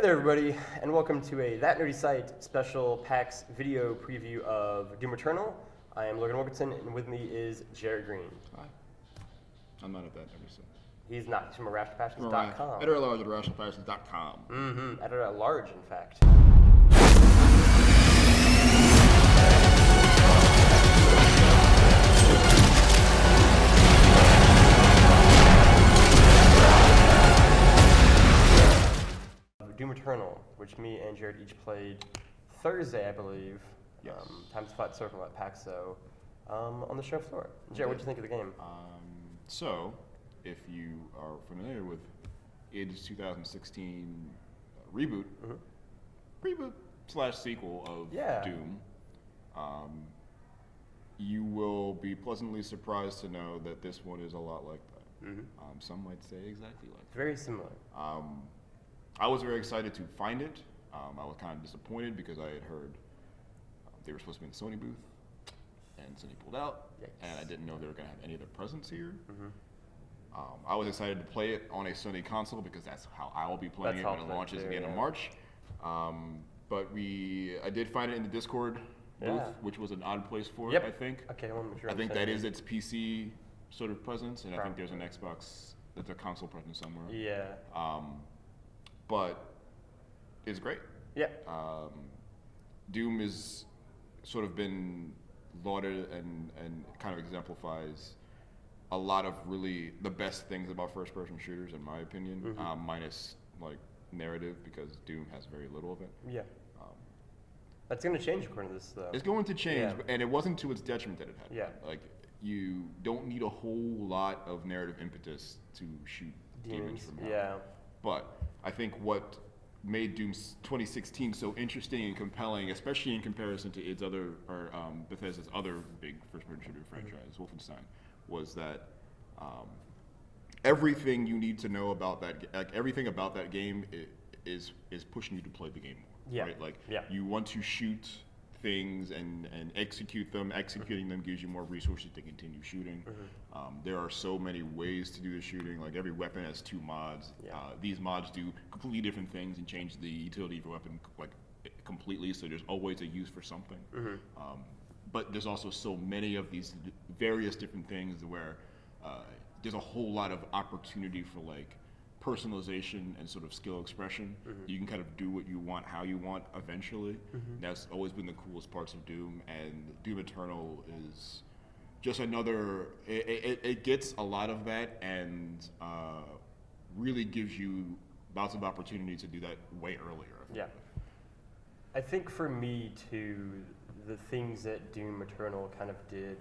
there, everybody, and welcome to a That Nerdy Site special PAX video preview of Doom Eternal. I am Logan Wilkinson, and with me is Jarrett Green. Hi. I'm not at That Nerdy Site. He's not. He's from irrationalpassions.com. Editor-at-large at irrationalpassions.com. Mm-hmm. Editor-at-large, in fact. Doom Eternal, which me and Jared each played Thursday, I believe. Yes. Times flat circle at PAX, on the show floor. Jared, what did you think of the game? So, if you are familiar with id's 2016 reboot, reboot/sequel of Doom, you will be pleasantly surprised to know that this one is a lot like that. Some might say exactly like that. Very similar. I was very excited to find it. I was kind of disappointed because I had heard they were supposed to be in the Sony booth, and Sony pulled out, and I didn't know they were going to have any of their presence here. I was excited to play it on a Sony console because that's how I will be playing it when it launches again in March. But I did find it in the Discord booth, which was an odd place for it, I think. Okay, I want to make sure. I think that is its PC sort of presence, and I think there's an Xbox, there's a console presence somewhere. Yeah. But it's great. Yeah. Doom has sort of been lauded and kind of exemplifies a lot of really the best things about first-person shooters, in my opinion, minus like narrative, because Doom has very little of it. Yeah. That's going to change according to this, though. It's going to change, and it wasn't to its detriment that it had. Yeah. Like, you don't need a whole lot of narrative impetus to shoot demons from hell. Yeah. But I think what made Doom 2016 so interesting and compelling, especially in comparison to its other, or Bethesda's other big first-person shooter franchise, Wolfenstein, was that everything you need to know about that, like everything about that game, is pushing you to play the game more. Yeah. Right? Like you want to shoot things and execute them. Executing them gives you more resources to continue shooting. There are so many ways to do the shooting. Like every weapon has 2 mods. These mods do completely different things and change the utility of a weapon like completely. So there's always a use for something. But there's also so many of these various different things where there's a whole lot of opportunity for like personalization and sort of skill expression. You can kind of do what you want, how you want eventually. That's always been the coolest parts of Doom, and Doom Eternal is just another, it gets a lot of that and really gives you lots of opportunity to do that way earlier. Yeah. I think for me too, the things that Doom Eternal kind of did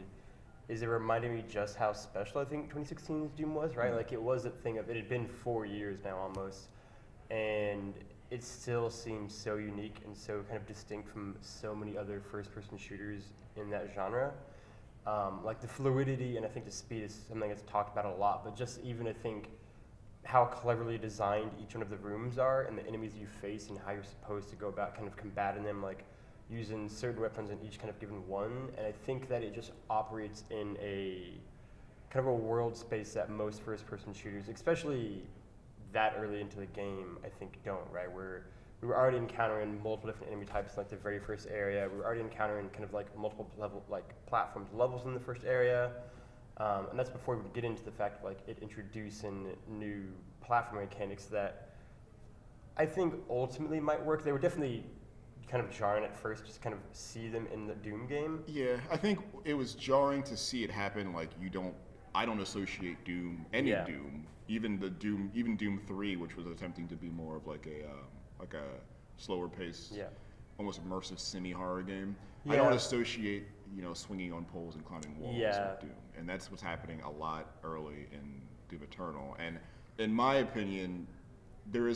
is it reminded me just how special I think 2016's Doom was, right? Like it was a thing of, it had been 4 years now almost, and it still seems so unique and so kind of distinct from so many other first-person shooters in that genre. Like the fluidity and I think the speed is something that's talked about a lot, but just even I think how cleverly designed each one of the rooms are and the enemies you face and how you're supposed to go about kind of combating them, like using certain weapons in each kind of given one, and I think that it just operates in a kind of a world space that most first-person shooters, especially that early into the game, I think don't, right? We were already encountering multiple different enemy types in like the very first area. We were already encountering kind of like multiple level, like platforms, levels in the first area, and that's before we would get into the fact of like it introducing new platform mechanics that I think ultimately might work. They were definitely kind of jarring at first, just kind of see them in the Doom game. Yeah, I think it was jarring to see it happen. Like I don't associate Doom, Doom, even Doom 3, which was attempting to be more of like a slower pace, almost immersive semi-horror game. I don't associate swinging on poles and climbing walls with Doom, and that's what's happening a lot early in Doom Eternal. And in my opinion, there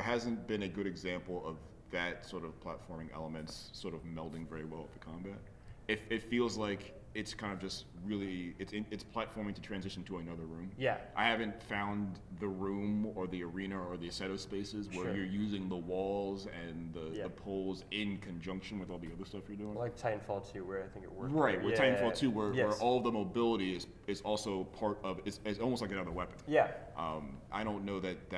hasn't been a good example of that sort of platforming elements sort of melding very well with the combat. It feels like it's kind of just really, it's platforming to transition to another room. Yeah. I haven't found the room or the arena or the set of spaces where you're using the walls and the poles in conjunction with all the other stuff you're doing. Like Titanfall 2, where I think it worked. Right, with Titanfall 2, where all the mobility is also part of, it's almost like another weapon. Yeah. I don't know that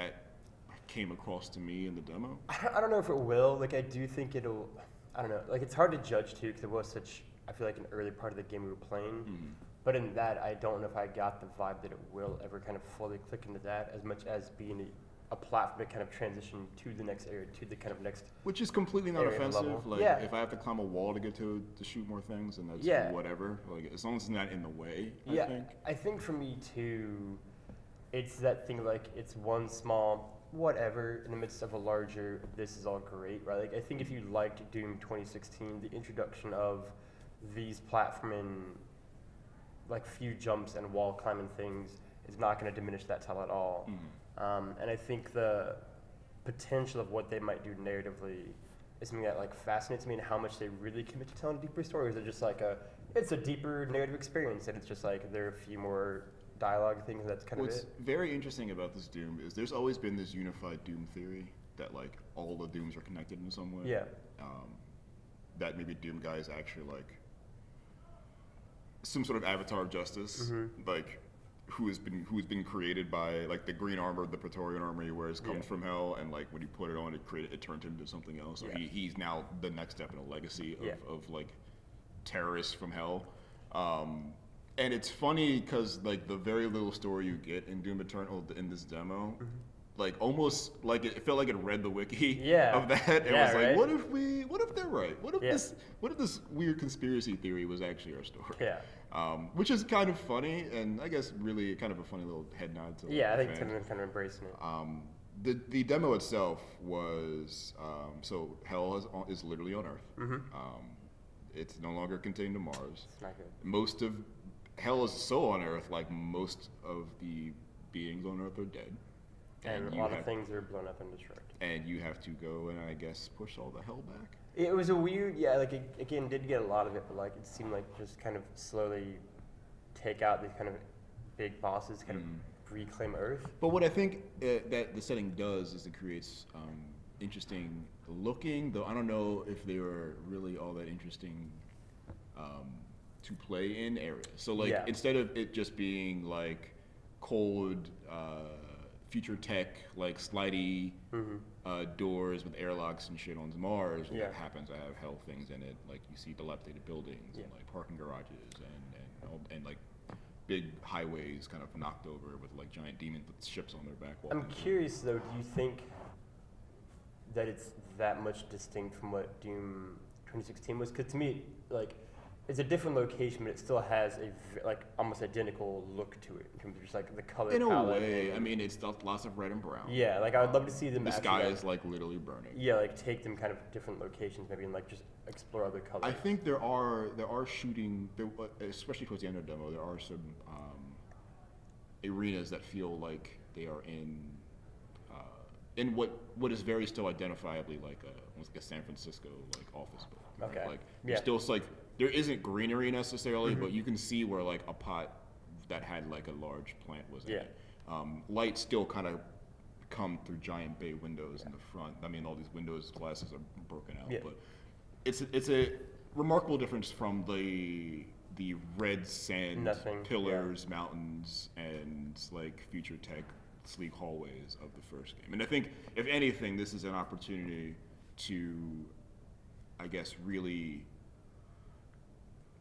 came across to me in the demo. I don't know if it will. Like, I do think it'll. I don't know. Like, it's hard to judge too because it was such. I feel like an early part of the game we were playing. Mm-hmm. But in that, I don't know if I got the vibe that it will ever kind of fully click into that as much as being a platform to kind of transition to the next area, to the kind of next. Which is completely not area and offensive. level. Like, Yeah. if I have to climb a wall to get to shoot more things, and that's Yeah. whatever. Like, as long as it's not in the way, Yeah, I think. I think for me too, it's that thing of like it's one small whatever in the midst of a larger. This is all great, right? Like I think if you liked Doom 2016, the introduction of these platforming, like few jumps and wall climbing things is not going to diminish that title at all. And I think the potential of what they might do narratively is something that like fascinates me, and how much they really commit to telling a deeper story. Or is it just like it's a deeper narrative experience, and it's just like there are a few more dialogue things. That's kind What's of it. very interesting about this Doom is there's always been this unified Doom theory that like all the Dooms are connected in some way. Yeah. That maybe Doom guy is actually like some sort of avatar of justice, like who has been created by like the green armor, the Praetorian armor he wears comes from hell, and like when you put it on, it turned him into something else. So he's now the next step in a legacy of like terrorists from hell. And it's funny because like the very little story you get in Doom Eternal in this demo, like almost like it felt like it read the wiki of that. It was like, what if they're right? What if this weird conspiracy theory was actually our story? Yeah. Which is kind of funny, and I guess really kind of a funny little head nod to Yeah, I the think fans. Tim kind of embracing it. The demo itself was so hell is literally on Earth. It's no longer contained to Mars. It's not good. Most of hell is so on Earth, like most of the beings on Earth are dead. And a lot of things are blown up and destroyed. And you have to go and I guess push all the hell back. It was a weird, like it, again, did get a lot of it, but like it seemed like just kind of slowly take out these kind of big bosses, kind of reclaim Earth. But what I think that the setting does is it creates interesting looking, though I don't know if they were really all that interesting to play in areas. So like instead of it just being like cold future tech, like slidey doors with airlocks and shit on Mars, that happens to have hell things in it. Like you see dilapidated buildings and like parking garages and like big highways kind of knocked over with like giant demon ships on their back. I'm curious though, do you think that it's that much distinct from what Doom 2016 was? Because to me, like, it's a different location, but it still has a like almost identical look to it in terms of just like the color in palette. a way, I mean, it's lots of red and brown. Yeah, like I would love to see them. The sky is like literally burning. Yeah, like take them kind of different locations, maybe, and like just explore other colors. I think there are shooting, especially towards the end of the demo, there are some arenas that feel like they are in what is very still identifiably like almost like a San Francisco like office building. Okay. Like there's still like there isn't greenery necessarily, but you can see where like a pot that had like a large plant was in it. Light still kind of come through giant bay windows in the front. I mean, all these windows glasses are broken out, but it's a remarkable difference from the red sand pillars, mountains, and like future tech sleek hallways of the first game. And I think, if anything, this is an opportunity to, I guess, really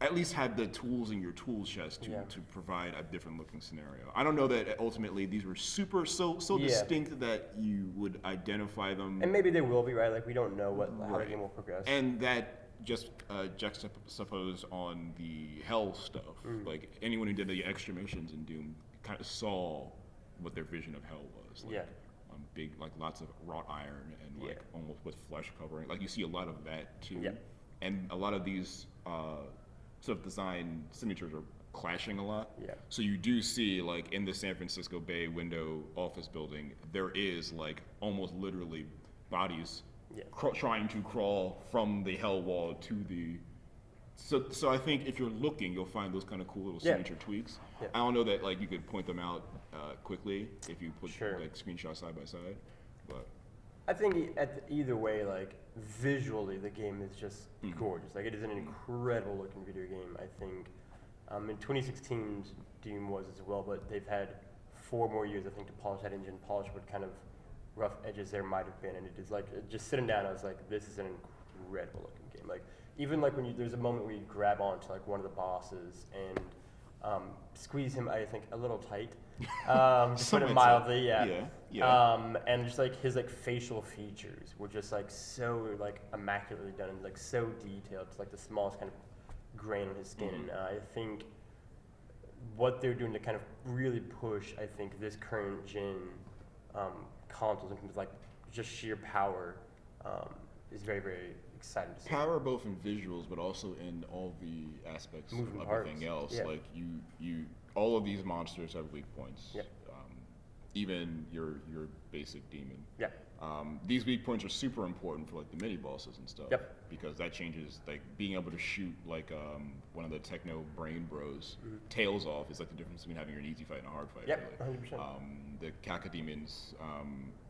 at least have the tools in your tool chest to provide a different looking scenario. I don't know that ultimately these were so distinct that you would identify them. And maybe they will be, right? Like we don't know how the game will progress. And that just juxtaposed on the hell stuff. Like anyone who did the extra missions in Doom kind of saw what their vision of hell was. Like, big, like lots of wrought iron and like almost with flesh covering. Like you see a lot of that too. And a lot of these sort of design signatures are clashing a lot. So you do see like in the San Francisco Bay window office building, there is like almost literally bodies trying to crawl from the hell wall to the. So I think if you're looking, you'll find those kind of cool little signature tweaks. I don't know that like you could point them out quickly if you put like screenshots side by side, but I think either way, like visually, the game is just gorgeous. Like it is an incredible looking video game. I think in 2016's Doom was as well, but they've had 4 more years, I think, to polish that engine. Polish what kind of rough edges there might have been, and it is like just sitting down, I was like, this is an incredible looking game. Like even like when there's a moment where you grab onto like one of the bosses and squeeze him, I think, a little tight. Just put it mildly, yeah. And just like his like facial features were just like so like immaculately done and like so detailed to like the smallest kind of grain on his skin. And I think what they're doing to kind of really push, I think, this current gen consoles in terms of like just sheer power is very, very exciting to see. Power both in visuals, but also in all the aspects of everything else. Yeah. Like you, all of these monsters have weak points. Yep. Even your basic demon. Yeah. These weak points are super important for like the mini bosses and stuff. Yep. Because that changes, like being able to shoot like one of the techno brain bros tails off is like the difference between having an easy fight and a hard fight. Yep. Really. 100%. The cacodemons,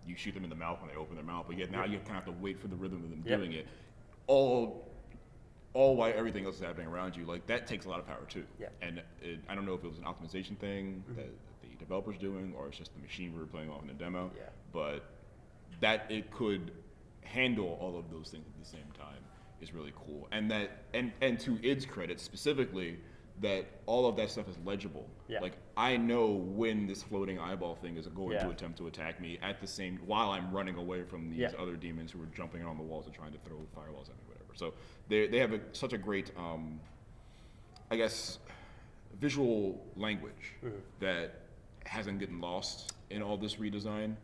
you shoot them in the mouth when they open their mouth, but yet now you kind of have to wait for the rhythm of them doing it. All while everything else is happening around you, like that takes a lot of power too. Yeah. And I don't know if it was an optimization thing that the developer's doing, or it's just the machine we were playing off in the demo. Yeah. But that it could handle all of those things at the same time is really cool. And that and to its credit specifically, that all of that stuff is legible. Yeah. Like I know when this floating eyeball thing is going to attempt to attack me at the same while I'm running away from these other demons who are jumping on the walls and trying to throw fireballs at me, whatever. So they have such a great I guess visual language that hasn't gotten lost in all this redesign.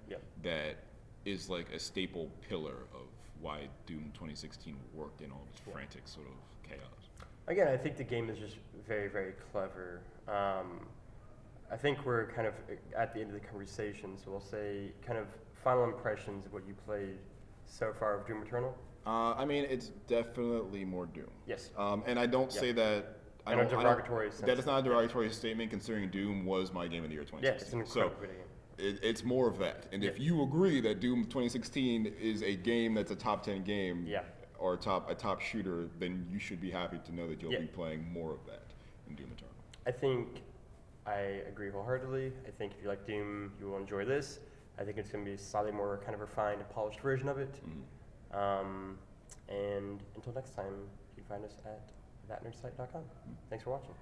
That is like a staple pillar of why Doom 2016 worked in all its frantic sort of chaos. Again, I think the game is just very, very clever. I think we're kind of at the end of the conversation, so we'll say kind of final impressions of what you played so far of Doom Eternal. I mean, it's definitely more Doom. Yes. And I don't say that. In a derogatory sense. That is not a derogatory statement, considering Doom was my game of the year 2016. Yeah, it's an incredible video game. It's more of that. And if you agree that Doom 2016 is a game that's a top 10 game or a top shooter, then you should be happy to know that you'll be playing more of that in Doom Eternal. I think I agree wholeheartedly. I think if you like Doom, you will enjoy this. I think it's going to be a slightly more kind of refined and polished version of it. And until next time, you can find us at thatnerdsite.com. Thanks for watching.